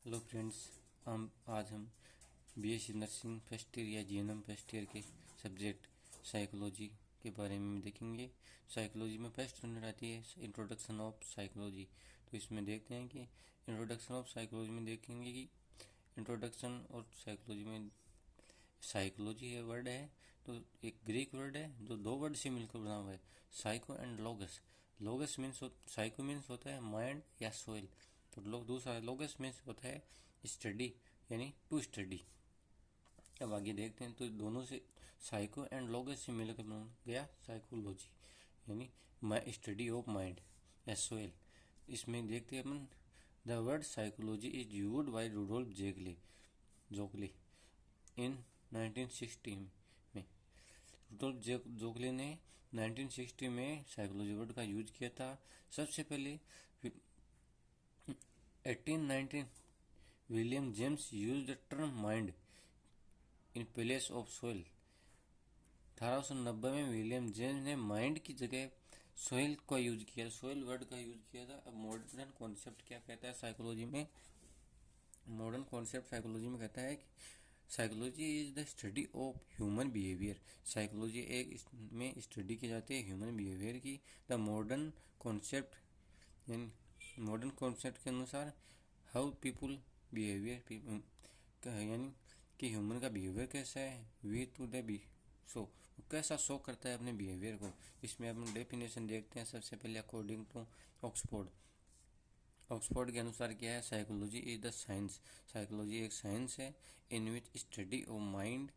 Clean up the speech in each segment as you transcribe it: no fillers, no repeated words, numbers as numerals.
Hello friends. आज हम BSc nursing first year या जीएनएम फर्स्ट ईयर के सब्जेक्ट साइकोलॉजी के बारे में देखेंगे। साइकोलॉजी में फर्स्ट यूनिट आती है इंट्रोडक्शन ऑफ साइकोलॉजी। तो इसमें देखते हैं कि इंट्रोडक्शन ऑफ साइकोलॉजी में देखेंगे कि इंट्रोडक्शन और साइकोलॉजी में साइकोलॉजी ये वर्ड है तो एक ग्रीक वर्ड है जो दो वर्ड से मिलकर बना हुआ है, psycho and लोगस। लोगस means psycho means होता है माइंड या सोल, तो दूसरा लोगस मीन्स होता है स्टडी यानी टू स्टडी। अब आगे देखते हैं तो दोनों से साइको एंड लोगस से मिलकर बन गया साइकोलॉजी यानी स्टडी ऑफ माइंड या सोल। इसमें देखते हैं अपन the word psychology is used by Rudolf जोगले इन 1960 में। रूडोल्फ जोगले ने 1960 में साइकोलॉजी वर्ड का यूज किया था। सबसे पहले 1819 William James use the term mind in place of soul. 1890 में विलियम जेम्स ने माइंड की जगह सोइल का यूज किया, सोइल वर्ड का यूज किया था। अब मॉडर्न कॉन्सेप्ट क्या कहता है साइकोलॉजी में? मॉडर्न कॉन्सेप्ट साइकोलॉजी में कहता है कि psychology is the study of human behaviour. Psychology एक में स्टडी की जाती है ह्यूमन बिहेवियर की। The modern concept modern concept के अनुसार हाउ पीपुल बिहेवियर यानी कि ह्यूमन का बिहेवियर कैसा है, वे टू द बी सो कैसा शो करता है अपने बिहेवियर को। इसमें अपन डेफिनेशन देखते हैं। सबसे पहले अकॉर्डिंग टू ऑक्सफोर्ड ऑक्सफोर्ड के अनुसार क्या है? Psychology is the science. Psychology एक साइंस है इन विच स्टडी ऑफ माइंड।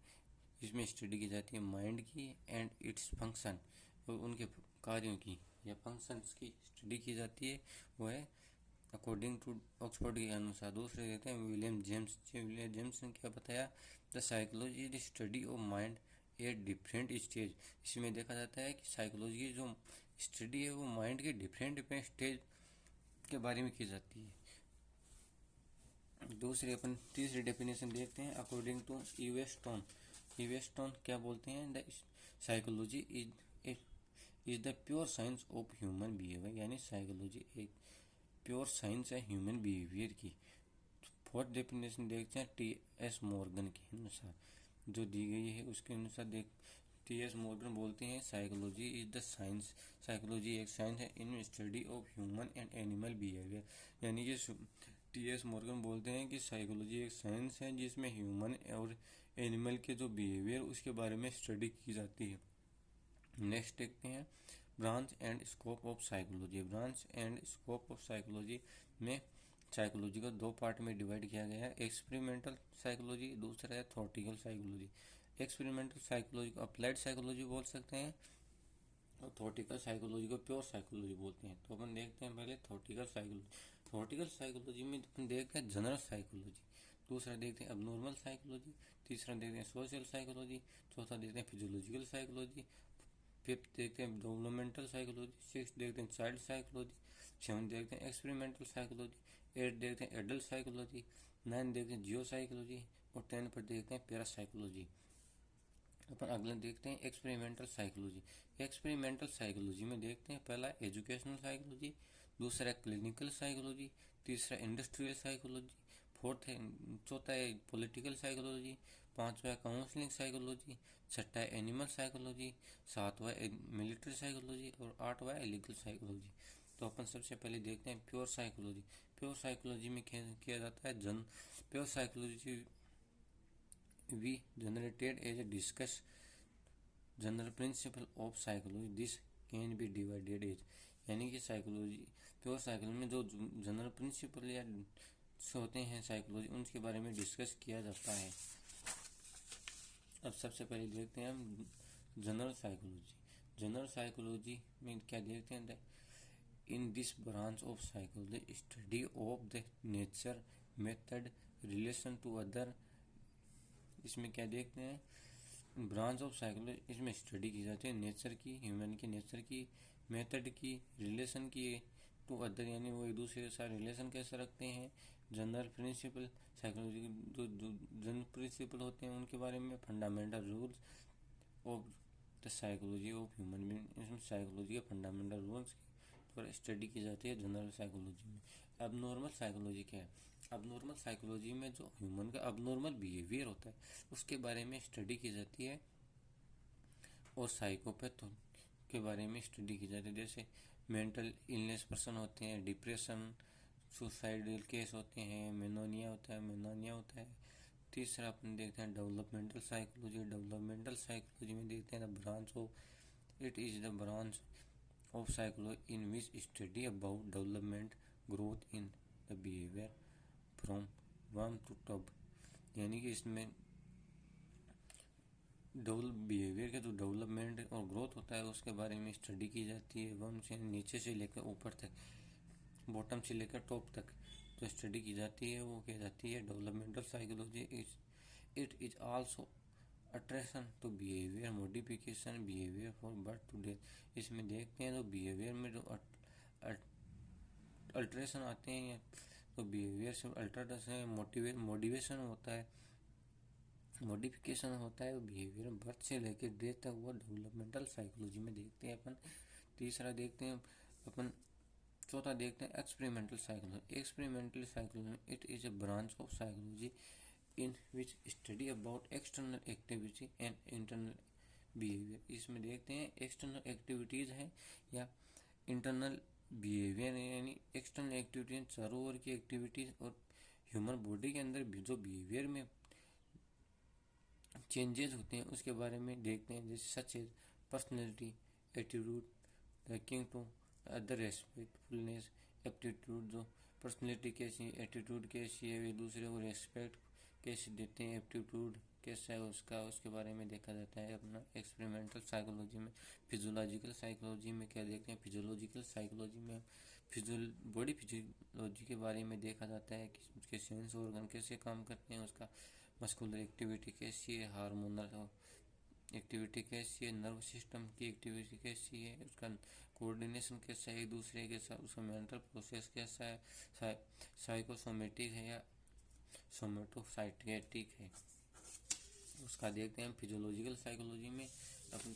इसमें स्टडी की जाती है माइंड की एंड इट्स फंक्शन, उनके कार्यों की या फंक्शंस की स्टडी की जाती है। वो है अकॉर्डिंग टू ऑक्सफोर्ड के अनुसार। दूसरे कहते हैं विलियम जेम्स। विलियम जेम्स ने क्या बताया? The psychology is the study of mind at different stage. इसमें देखा जाता है कि साइकोलॉजी की जो स्टडी है वो माइंड के डिफरेंट डिफरेंट स्टेज के बारे में की जाती है। दूसरी अपन तीसरी डेफिनेशन देखते हैं अकॉर्डिंग टू ईवेस्टोन। ईवेस्टोन क्या बोलते हैं? The psychology is the pure science of human behaviour, यानी साइकोलॉजी एक प्योर साइंस है ह्यूमन बिहेवियर की। फोर्थ डेफिनेशन देखते हैं टी.एस. मॉर्गन के अनुसार, जो दी गई है उसके अनुसार देख टी.एस. मॉर्गन बोलते हैं psychology is the science. Psychology एक साइंस है in study of human and animal behaviour. यानी कि टी.एस. मॉर्गन बोलते हैं कि साइकोलॉजी एक साइंस है जिसमें ह्यूमन और एनिमल के जो बिहेवियर उसके बारे में स्टडी की जाती है। नेक्स्ट देखते हैं branch and scope of psychology. Branch and scope of psychology में साइकोलॉजी को दो पार्ट में डिवाइड किया गया है, एक्सपेरिमेंटल साइकोलॉजी, दूसरा है थ्योरेटिकल साइकोलॉजी। एक्सपेरिमेंटल साइकोलॉजी को अप्लाइड साइकोलॉजी बोल सकते हैं और थ्योरेटिकल साइकोलॉजी को प्योर साइकोलॉजी बोलते हैं। तो अपन देखते हैं पहले थ्योरेटिकल साइकोलॉजी। थ्योरेटिकल साइकोलॉजी में अपन देखते हैं जनरल साइकोलॉजी, दूसरा देखते हैं अबनॉर्मल साइकोलॉजी, तीसरा देखते हैं सोशल साइकोलॉजी, चौथा देखते हैं फिजियोलॉजिकल साइकोलॉजी, फिफ्थ देखते हैं डेवलपमेंटल साइकोलॉजी, सिक्स देखते हैं चाइल्ड साइकोलॉजी, सेवन देखते हैं एक्सपेरिमेंटल साइकोलॉजी, एट देखते हैं एडल्ट साइकोलॉजी, नाइन देखते हैं जियो साइकोलॉजी और 10 पर देखते हैं पैरा साइकोलॉजी। अपन अगले देखते हैं एक्सपेरिमेंटल साइकोलॉजी। एक्सपेरिमेंटल साइकोलॉजी में देखते हैं पहला एजुकेशनल साइकोलॉजी, दूसरा क्लिनिकल साइकोलॉजी, तीसरा इंडस्ट्रियल साइकोलॉजी, फोर्थ है चौथा है पॉलिटिकल साइकोलॉजी, पांचवा है काउंसलिंग साइकोलॉजी, छठा है एनिमल साइकोलॉजी, सातवां है मिलिट्री साइकोलॉजी और आठवां है लीगल साइकोलॉजी। तो अपन सबसे पहले देखते हैं प्योर साइकोलॉजी। प्योर साइकोलॉजी में किया जाता है pure psychology we generated as a discuss general principle of psychology this can be divided as, यानी कि साइकोलॉजी प्योर साइकोलॉजी में जो जनरल प्रिंसिपल या होते हैं साइकोलॉजी उनके बारे में डिस्कस किया जाता है। अब सबसे पहले देखते हैं हम जनरल साइकोलॉजी। जनरल साइकोलॉजी में क्या देखते हैं? In this branch of psychology study of the nature method relation to other. इसमें क्या देखते हैं? ब्रांच ऑफ साइकोलॉजी, इसमें स्टडी की जाती है नेचर की, ह्यूमन के नेचर की, मेथड की, रिलेशन की टू अदर, यानी वो एक दूसरे के साथ रिलेशन कैसे रखते हैं। जनरल प्रिंसिपल साइकोलॉजी के जो जनरल प्रिंसिपल होते हैं उनके बारे में, fundamental rules of the psychology of human being. इसमें साइकोलॉजी के फंडामेंटल रूल्स पर स्टडी की जाती है जनरल साइकोलॉजी में। अबनॉर्मल साइकोलॉजी क्या है? अबनॉर्मल साइकोलॉजी में जो ह्यूमन का अबनॉर्मल बिहेवियर होता है उसके बारे में स्टडी की जाती है, और साइकोपैथ के बारे में स्टडी की जाती है। जैसे मेंटल इलनेस पर्सन होते हैं, डिप्रेशन, सुसाइडल केस होते हैं, मेनोनिया होता है। तीसरा अपन देखते हैं डेवलपमेंटल साइकोलॉजी। डेवलपमेंटल साइकोलॉजी में देखते हैं the branch of it is the branch of psychology in which study about development growth in the behaviour from वर्म टू टब। यानी कि इसमें बिहेवियर के जो डेवलपमेंट और ग्रोथ होता है उसके बारे में स्टडी की जाती है। वर्म से नीचे से लेकर ऊपर तक, बॉटम से लेकर टॉप तक जो स्टडी की जाती है वो क्या जाती है developmental psychology. It is also attraction to behaviour modification behaviour for birth to death. इसमें देखते हैं तो बिहेवियर में जो अल्ट्रेशन आते हैं, तो बिहेवियर से अल्ट्रेशन मोटिवेशन होता है, मॉडिफिकेशन होता है बिहेवियर बर्थ से लेकर डेथ तक, वो डेवलपमेंटल साइकोलॉजी में देखते हैं अपन। तीसरा देखते हैं अपन, चौथा देखते हैं experimental psychology. Experimental psychology it is a branch of psychology in which study about external activity and internal behaviour. इसमें देखते हैं एक्सटर्नल एक्टिविटीज है या इंटरनल बिहेवियर, यानी एक्सटर्नल एक्टिविटीज चारों ओर की एक्टिविटीज और ह्यूमन बॉडी के अंदर जो बिहेवियर में चेंजेस होते हैं उसके बारे में देखते हैं। जैसे such as personality, attitude, liking to other, respectfulness, aptitude. जो पर्सनैलिटी कैसी है, एटीट्यूड कैसी है, वे दूसरे को रेस्पेक्ट कैसे देते हैं, एप्टीट्यूड कैसा है उसका, उसके बारे में देखा जाता है अपना एक्सपेरिमेंटल साइकोलॉजी में। फिजियोलॉजिकल साइकोलॉजी में क्या देखते हैं? फिजियोलॉजिकल साइकोलॉजी में बॉडी फिजियोलॉजी के बारे में देखा जाता है कि उसके सेंस ऑर्गन कैसे काम करते हैं, उसका मस्कुलर एक्टिविटी कैसी है, हार्मोनल एक्टिविटी कैसी है, नर्व सिस्टम की एक्टिविटी कैसी है, उसका कोऑर्डिनेशन कैसा है एक दूसरे के साथ, उसका मेंटल प्रोसेस कैसा है, साइकोसोमेटिक है या सोमेटोसाइकेटिक है, उसका देखते हैं। फिजियोलॉजिकल साइकोलॉजी में अपन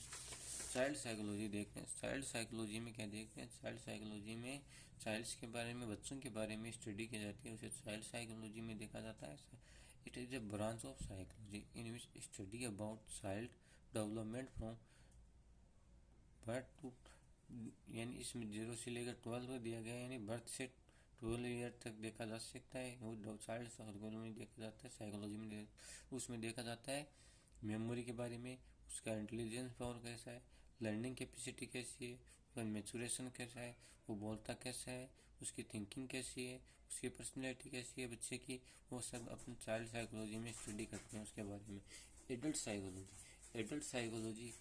चाइल्ड साइकोलॉजी देखते हैं। चाइल्ड साइकोलॉजी में क्या देखते हैं? चाइल्ड साइकोलॉजी में चाइल्ड्स के बारे में, बच्चों के बारे में स्टडी की जाती है, उसे चाइल्ड साइकोलॉजी में देखा जाता है। It is a branch of psychology in which study about child development from birth to, यानी इसमें 0 से लेकर 12 दिया गया है, यानी बर्थ से 12 ईयर तक देखा जा सकता है। वो चाइल्ड साइकोलॉजी में देखा जाता है, साइकोलॉजी में उसमें देखा जाता है मेमोरी के बारे में, उसका इंटेलिजेंस पावर कैसा है, लर्निंग कैपेसिटी कैसी है, उसका मेचुरेशन कैसा है, वो बोलता कैसा है, उसकी थिंकिंग कैसी है, उसकी पर्सनैलिटी कैसी है बच्चे की, वो सब अपन चाइल्ड साइकोलॉजी में स्टडी करते हैं उसके बारे में। Adult psychology. Adult psychology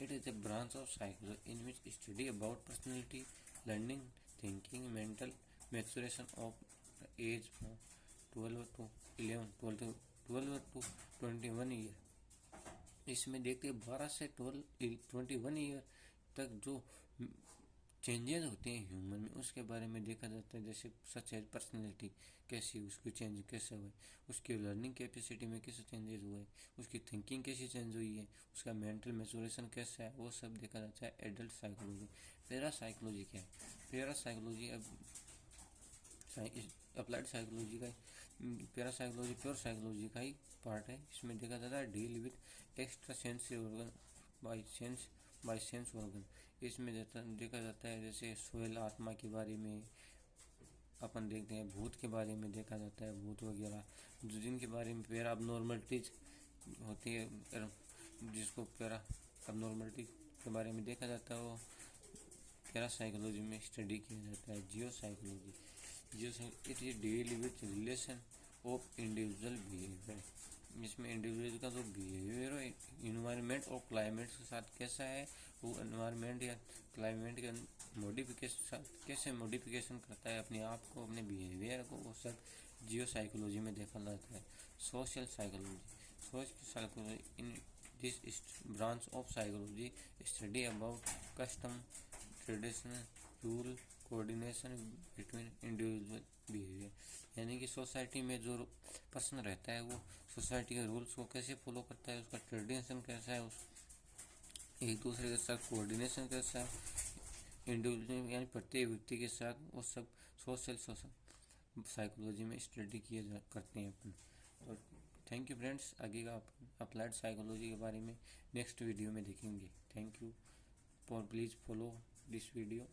it is a branch of psychology in which study about personality, learning, thinking, mental maturation of age from 12 to 21 year. इसमें देखते हैं 12 से 21 ईयर तक जो चेंजेस होते हैं ह्यूमन में उसके बारे में देखा जाता है। जैसे सच एज पर्सनैलिटी कैसी, उसकी चेंज कैसे हुए, उसकी लर्निंग कैपेसिटी में कैसे चेंजेस हुए, उसकी थिंकिंग कैसी चेंज हुई है, उसका मेंटल मैचुरेशन कैसा है, वो सब देखा जाता है एडल्ट साइकोलॉजी। पैरा साइकोलॉजी क्या है? पैरा साइकोलॉजी अब अप्लाइड साइकोलॉजी का, पैरा साइकोलॉजी प्योर साइकोलॉजी का ही पार्ट है। इसमें देखा जाता है deal with extra sense organ by sense organ. इसमें देखा जाता है जैसे सोयल आत्मा के बारे में अपन देखते हैं, भूत के बारे में देखा जाता है, भूत वगैरह जो जिनके बारे में पैरा अबनॉर्मलिटीज होती है, जिसको पैरा अबनॉर्मलिटी के बारे में देखा जाता है, वो पैरा साइकोलॉजी में स्टडी किया जाता है। Geo psychology it is deal with relation of individual behaviour. इसमें इंडिविजुअल का जो बिहेवियर है इन्वायरमेंट और क्लाइमेट के साथ कैसा है, वो इन्वायरमेंट या क्लाइमेट के मॉडिफिकेशन कैसे मॉडिफिकेशन करता है अपने आप को, अपने बिहेवियर को, वो सब जियो साइकोलॉजी में देखा जाता है। Social psychology in this branch of psychology study about custom, tradition, rule, coordination between individual behaviour. यानी कि सोसाइटी में जो पर्सन रहता है वो सोसाइटी के रूल्स को कैसे फॉलो करता है, उसका ट्रेडिशन कैसा है, उस एक दूसरे के साथ कोऑर्डिनेशन कैसा है, इंडिविजुअल यानी प्रत्येक व्यक्ति के साथ वो सब सोशल साइकोलॉजी में स्टडी करते हैं अपन। तो थैंक यू फ्रेंड्स, आगे का अप्लाइड साइकोलॉजी के बारे में नेक्स्ट वीडियो में देखेंगे। Thank you for please follow this video.